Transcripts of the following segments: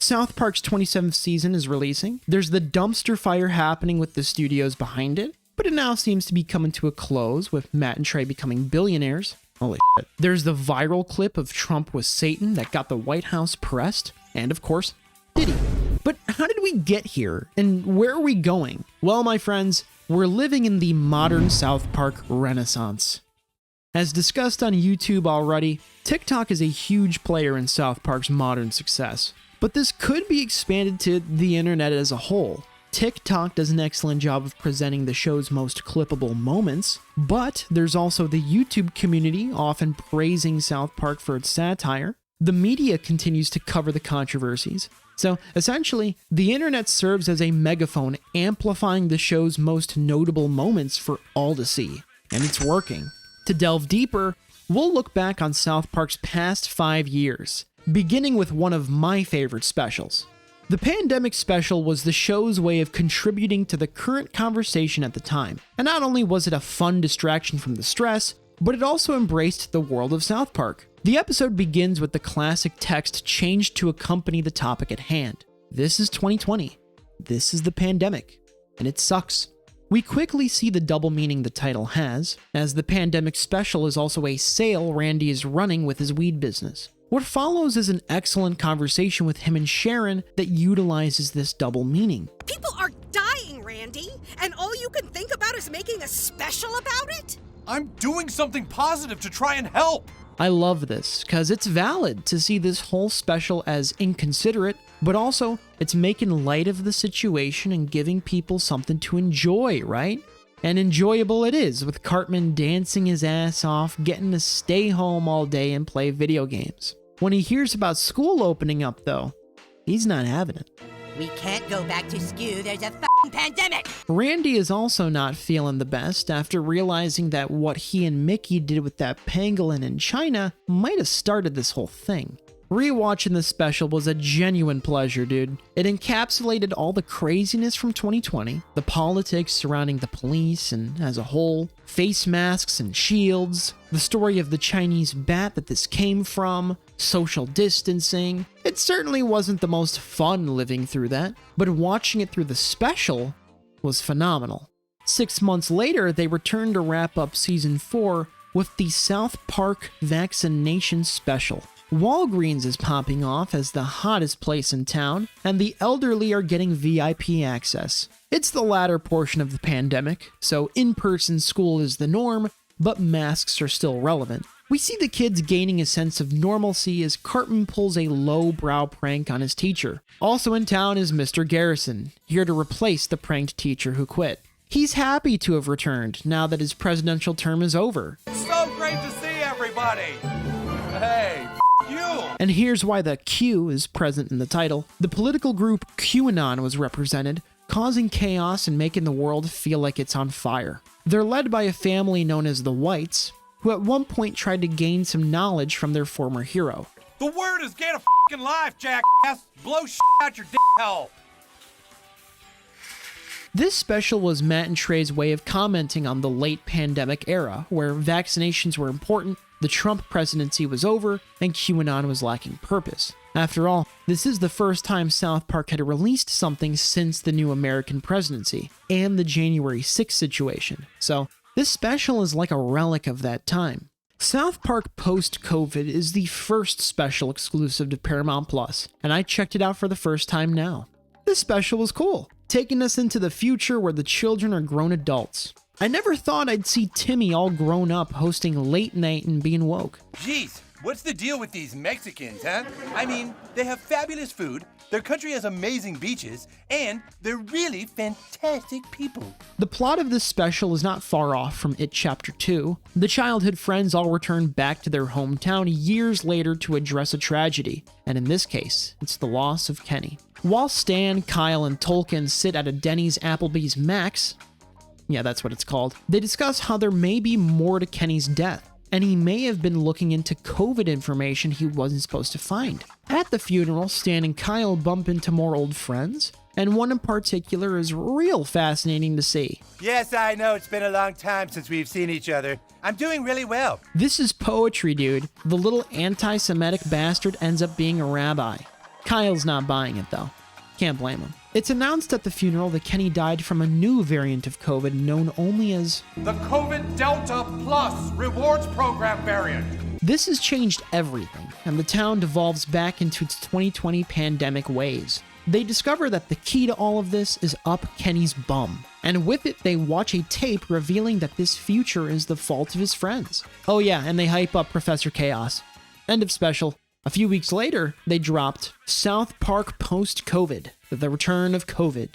South Park's 27th season is releasing. There's the dumpster fire happening with the studios behind it, but it now seems to be coming to a close with Matt and Trey becoming billionaires. Holy shit. There's the viral clip of Trump with Satan that got the White House pressed, and of course, Diddy. But how did we get here, and where are we going? Well, my friends, we're living in the modern South Park renaissance. As discussed on YouTube already, TikTok is a huge player in South Park's modern success. But this could be expanded to the internet as a whole. TikTok does an excellent job of presenting the show's most clippable moments, but there's also the YouTube community often praising South Park for its satire. The media continues to cover the controversies. So essentially, the internet serves as a megaphone amplifying the show's most notable moments for all to see. And it's working. To delve deeper, we'll look back on South Park's past 5 years, beginning with one of my favorite specials. The pandemic special was the show's way of contributing to the current conversation at the time. And not only was it a fun distraction from the stress, but it also embraced the world of South Park. The episode begins with the classic text changed to accompany the topic at hand. This is 2020. This is the pandemic. And it sucks. We quickly see the double meaning the title has, as the pandemic special is also a sale Randy is running with his weed business. What follows is an excellent conversation with him and Sharon that utilizes this double meaning. People are dying, Randy, and all you can think about is making a special about it? I'm doing something positive to try and help. I love this, because it's valid to see this whole special as inconsiderate, but also it's making light of the situation and giving people something to enjoy, right? And enjoyable it is, with Cartman dancing his ass off, getting to stay home all day and play video games. When he hears about school opening up, though, he's not having it. We can't go back to school, there's a f***ing pandemic! Randy is also not feeling the best after realizing that what he and Mickey did with that pangolin in China might have started this whole thing. Rewatching the special was a genuine pleasure, dude. It encapsulated all the craziness from 2020, the politics surrounding the police and as a whole, face masks and shields, the story of the Chinese bat that this came from, social distancing. It certainly wasn't the most fun living through that, but watching it through the special was phenomenal. 6 months later, they returned to wrap up season 4 with the South Park VACCINATION special. Walgreens is popping off as the hottest place in town, and the elderly are getting VIP access. It's the latter portion of the pandemic, so in-person school is the norm, but masks are still relevant. We see the kids gaining a sense of normalcy as Cartman pulls a low-brow prank on his teacher. Also in town is Mr. Garrison, here to replace the pranked teacher who quit. He's happy to have returned now that his presidential term is over. So great to see everybody. Hey, you. And here's why the Q is present in the title. The political group QAnon was represented, causing chaos and making the world feel like it's on fire. They're led by a family known as the Whites, who at one point tried to gain some knowledge from their former hero. The word is get a f***ing life, jackass. Blow shit out your hole. This special was Matt and Trey's way of commenting on the late pandemic era, where vaccinations were important, the Trump presidency was over, and QAnon was lacking purpose. After all, this is the first time South Park had released something since the new American presidency, and the January 6th situation, so this special is like a relic of that time. South Park post-COVID is the first special exclusive to Paramount+, and I checked it out for the first time now. This special was cool, taking us into the future where the children are grown adults. I never thought I'd see Timmy all grown up hosting late night and being woke. Jeez, what's the deal with these Mexicans, huh? I mean, they have fabulous food, their country has amazing beaches, and they're really fantastic people. The plot of this special is not far off from It Chapter 2. The childhood friends all return back to their hometown years later to address a tragedy, and in this case, it's the loss of Kenny. While Stan, Kyle, and Tolkien sit at a Denny's Applebee's Max, yeah, that's what it's called, they discuss how there may be more to Kenny's death, and he may have been looking into COVID information he wasn't supposed to find. At the funeral, Stan and Kyle bump into more old friends, and one in particular is real fascinating to see. Yes, I know it's been a long time since we've seen each other. I'm doing really well. This is poetry, dude. The little anti-Semitic bastard ends up being a rabbi. Kyle's not buying it though. Can't blame him. It's announced at the funeral that Kenny died from a new variant of COVID known only as the COVID Delta Plus Rewards Program variant. This has changed everything, and the town devolves back into its 2020 pandemic ways. They discover that the key to all of this is up Kenny's bum, and with it they watch a tape revealing that this future is the fault of his friends. Oh yeah, and they hype up Professor Chaos. End of special. A few weeks later, they dropped South Park Post-COVID, the return of COVID.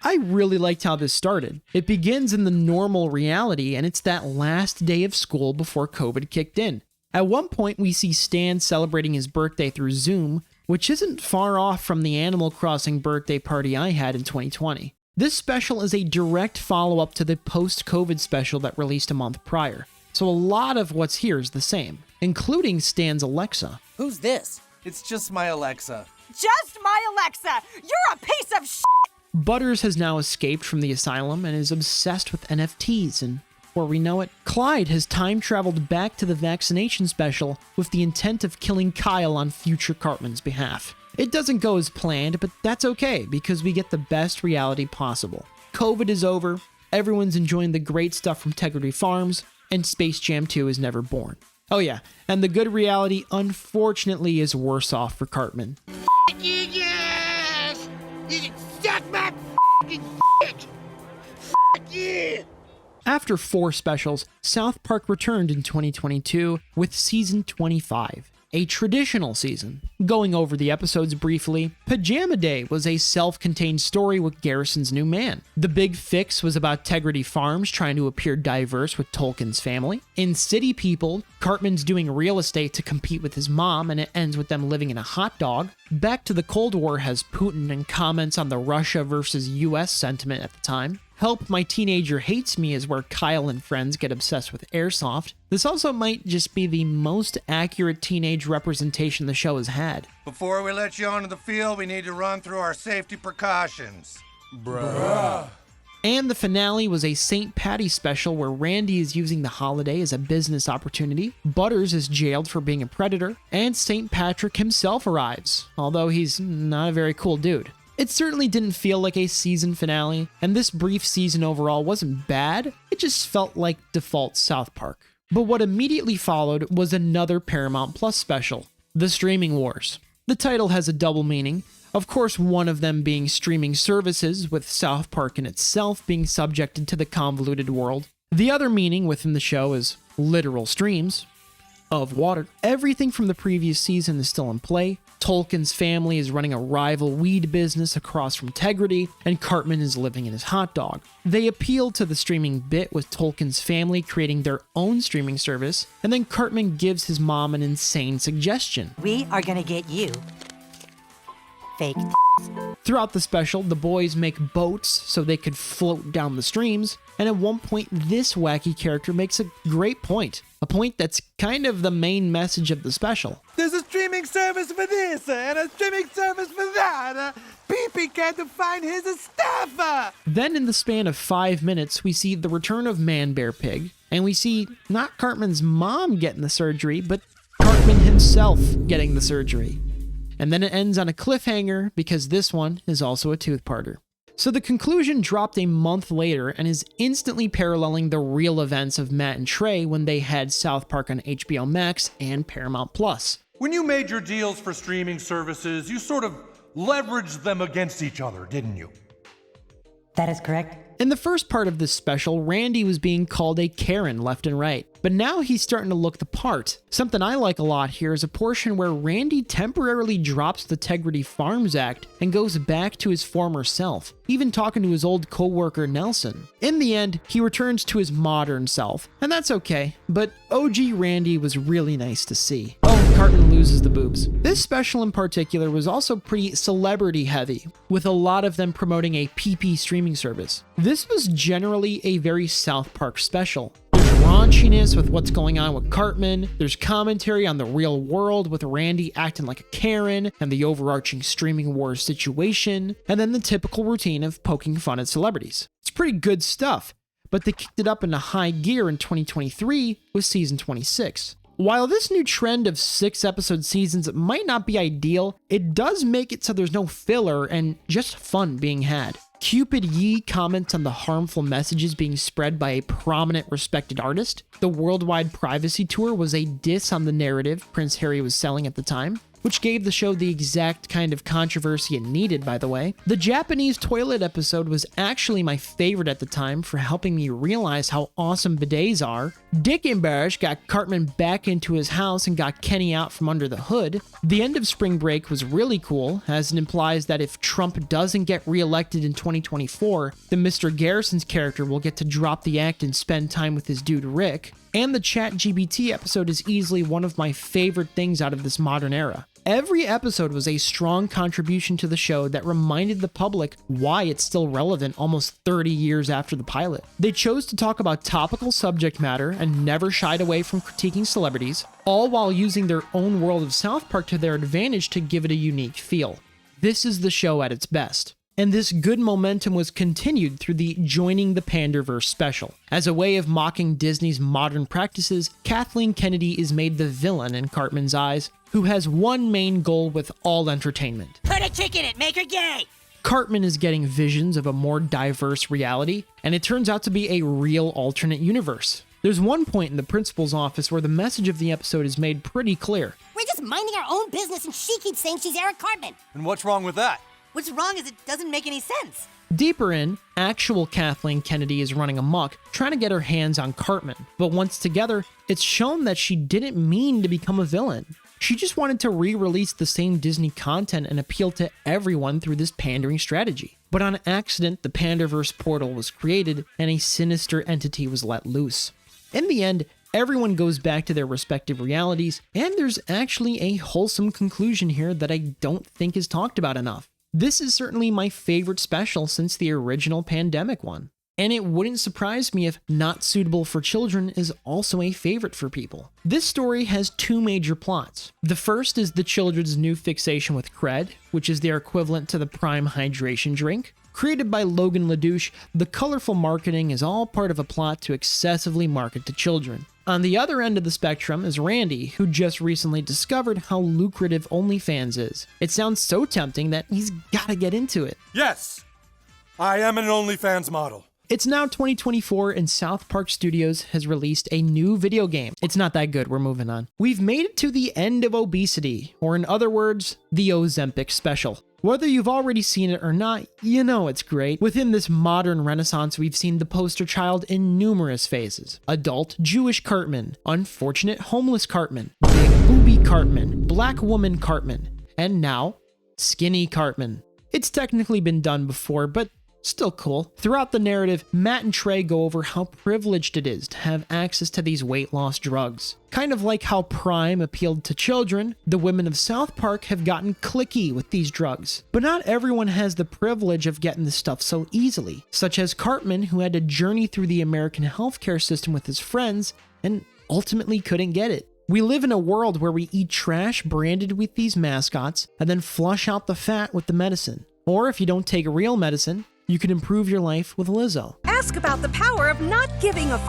I really liked how this started. It begins in the normal reality, and it's that last day of school before COVID kicked in. At one point, we see Stan celebrating his birthday through Zoom, which isn't far off from the Animal Crossing birthday party I had in 2020. This special is a direct follow-up to the post-COVID special that released a month prior, so a lot of what's here is the same, including Stan's Alexa. Who's this? It's just my Alexa. Just my Alexa! You're a piece of shit! Butters has now escaped from the asylum and is obsessed with NFTs, and before we know it, Clyde has time-traveled back to the vaccination special with the intent of killing Kyle on future Cartman's behalf. It doesn't go as planned, but that's okay, because we get the best reality possible. COVID is over, everyone's enjoying the great stuff from Integrity Farms, and Space Jam 2 is never born. Oh yeah, and the good reality, unfortunately, is worse off for Cartman. Yes! You can suck my f***ing dick! Yeah! After 4 specials, South Park returned in 2022 with season 25, a traditional season. Going over the episodes briefly, Pajama Day was a self-contained story with Garrison's new man. The Big Fix was about Integrity Farms trying to appear diverse with Tolkien's family. In City People, Cartman's doing real estate to compete with his mom, and it ends with them living in a hot dog. Back to the Cold War has Putin and comments on the Russia versus US sentiment at the time. Help My Teenager Hates Me is where Kyle and friends get obsessed with airsoft. This also might just be the most accurate teenage representation the show has had. Before we let you onto the field, we need to run through our safety precautions. And the finale was a St. Patty special where Randy is using the holiday as a business opportunity, Butters is jailed for being a predator, and St. Patrick himself arrives, although he's not a very cool dude. It certainly didn't feel like a season finale, and this brief season overall wasn't bad, it just felt like default South Park. But what immediately followed was another Paramount Plus special, The Streaming Wars. The title has a double meaning, of course one of them being streaming services, with South Park in itself being subjected to the convoluted world. The other meaning within the show is literal streams of water. Everything from the previous season is still in play. Tolkien's family is running a rival weed business across from Integrity, and Cartman is living in his hot dog. They appeal to the streaming bit with Tolkien's family creating their own streaming service, and then Cartman gives his mom an insane suggestion. We are gonna get you fake. Throughout the special, the boys make boats so they could float down the streams, and at one point this wacky character makes a great point. A point that's kind of the main message of the special. There's a streaming service for this, and a streaming service for that. PP can't find his stuff. Then in the span of 5 minutes, we see the return of Man Bear Pig, and we see not Cartman's mom getting the surgery, but Cartman himself getting the surgery. And then it ends on a cliffhanger because this one is also a tooth-parter. So the conclusion dropped a month later and is instantly paralleling the real events of Matt and Trey when they had South Park on HBO Max and Paramount Plus. When you made your deals for streaming services, you sort of leveraged them against each other, didn't you? That is correct. In the first part of this special, Randy was being called a Karen left and right, but now he's starting to look the part. Something I like a lot here is a portion where Randy temporarily drops the Integrity Farms Act and goes back to his former self, even talking to his old co-worker Nelson. In the end, he returns to his modern self, and that's okay, but OG Randy was really nice to see. Oh, Cartman loses the boobs. This special in particular was also pretty celebrity heavy, with a lot of them promoting a PP streaming service. This was generally a very South Park special. There's raunchiness with what's going on with Cartman, there's commentary on the real world with Randy acting like a Karen and the overarching streaming wars situation, and then the typical routine of poking fun at celebrities. It's pretty good stuff, but they kicked it up into high gear in 2023 with season 26. While this new trend of 6-episode seasons might not be ideal, it does make it so there's no filler and just fun being had. Cupid Yee comments on the harmful messages being spread by a prominent respected artist. The worldwide privacy tour was a diss on the narrative Prince Harry was selling at the time, which gave the show the exact kind of controversy it needed, by the way. The Japanese toilet episode was actually my favorite at the time for helping me realize how awesome bidets are. Dickenberg got Cartman back into his house and got Kenny out from under the hood. The end of Spring Break was really cool, as it implies that if Trump doesn't get reelected in 2024, then Mr. Garrison's character will get to drop the act and spend time with his dude Rick. And the ChatGPT episode is easily one of my favorite things out of this modern era. Every episode was a strong contribution to the show that reminded the public why it's still relevant almost 30 years after the pilot. They chose to talk about topical subject matter and never shied away from critiquing celebrities, all while using their own world of South Park to their advantage to give it a unique feel. This is the show at its best. And this good momentum was continued through the Joining the Panderverse special. As a way of mocking Disney's modern practices, Kathleen Kennedy is made the villain in Cartman's eyes, who has one main goal with all entertainment. Put a chick in it, make her gay! Cartman is getting visions of a more diverse reality, and it turns out to be a real alternate universe. There's one point in the principal's office where the message of the episode is made pretty clear. We're just minding our own business and she keeps saying she's Eric Cartman. And what's wrong with that? What's wrong is it doesn't make any sense. Deeper in, actual Kathleen Kennedy is running amok, trying to get her hands on Cartman. But once together, it's shown that she didn't mean to become a villain. She just wanted to re-release the same Disney content and appeal to everyone through this pandering strategy. But on accident, the Panderverse portal was created and a sinister entity was let loose. In the end, everyone goes back to their respective realities, and there's actually a wholesome conclusion here that I don't think is talked about enough. This is certainly my favorite special since the original pandemic one. And it wouldn't surprise me if Not Suitable for Children is also a favorite for people. This story has two major plots. The first is the children's new fixation with CRED, which is their equivalent to the Prime hydration drink. Created by Logan LaDouche, the colorful marketing is all part of a plot to excessively market to children. On the other end of the spectrum is Randy, who just recently discovered how lucrative OnlyFans is. It sounds so tempting that he's gotta get into it. Yes, I am an OnlyFans model. It's now 2024 and South Park Studios has released a new video game. It's not that good, we're moving on. We've made it to the end of obesity, or in other words, the Ozempic special. Whether you've already seen it or not, you know it's great. Within this modern renaissance, we've seen the poster child in numerous phases. Adult Jewish Cartman, unfortunate homeless Cartman, big booby Cartman, black woman Cartman, and now, skinny Cartman. It's technically been done before, but still cool. Throughout the narrative, Matt and Trey go over how privileged it is to have access to these weight loss drugs. Kind of like how Prime appealed to children, the women of South Park have gotten cliquey with these drugs. But not everyone has the privilege of getting this stuff so easily, such as Cartman, who had to journey through the American healthcare system with his friends and ultimately couldn't get it. We live in a world where we eat trash branded with these mascots and then flush out the fat with the medicine. Or if you don't take real medicine, you can improve your life with Lizzo. Ask about the power of not giving a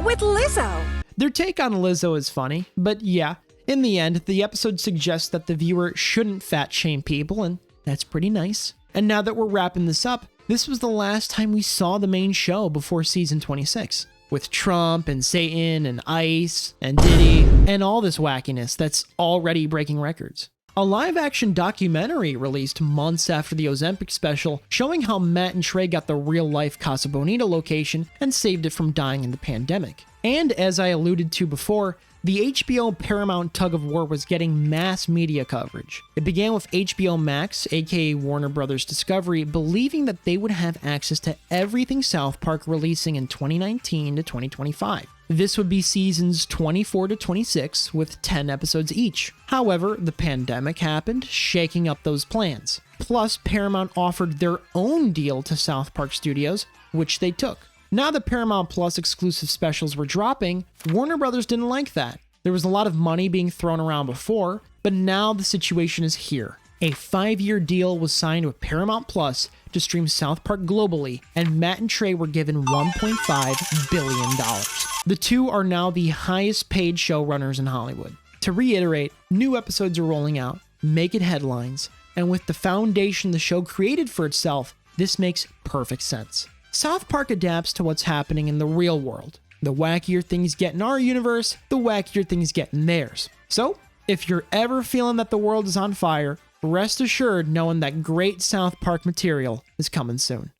with Lizzo. Their take on Lizzo is funny, but yeah, in the end, the episode suggests that the viewer shouldn't fat shame people, and that's pretty nice. And now that we're wrapping this up, this was the last time we saw the main show before season 26. With Trump and Satan and ICE and Diddy and all this wackiness that's already breaking records. A live-action documentary released months after the Ozempic special showing how Matt and Trey got the real-life Casa Bonita location and saved it from dying in the pandemic. And as I alluded to before, the HBO Paramount tug-of-war was getting mass media coverage. It began with HBO Max, aka Warner Bros. Discovery, believing that they would have access to everything South Park releasing in 2019 to 2025. This would be seasons 24 to 26 with 10 episodes each. However, the pandemic happened, shaking up those plans. Plus, Paramount offered their own deal to South Park Studios, which they took. Now that Paramount Plus exclusive specials were dropping, Warner Brothers didn't like that. There was a lot of money being thrown around before, but now the situation is here. A 5-year deal was signed with Paramount Plus to stream South Park globally, and Matt and Trey were given $1.5 billion. The two are now the highest paid showrunners in Hollywood. To reiterate, new episodes are rolling out, making headlines, and with the foundation the show created for itself, this makes perfect sense. South Park adapts to what's happening in the real world. The wackier things get in our universe, the wackier things get in theirs. So, if you're ever feeling that the world is on fire, rest assured knowing that great South Park material is coming soon.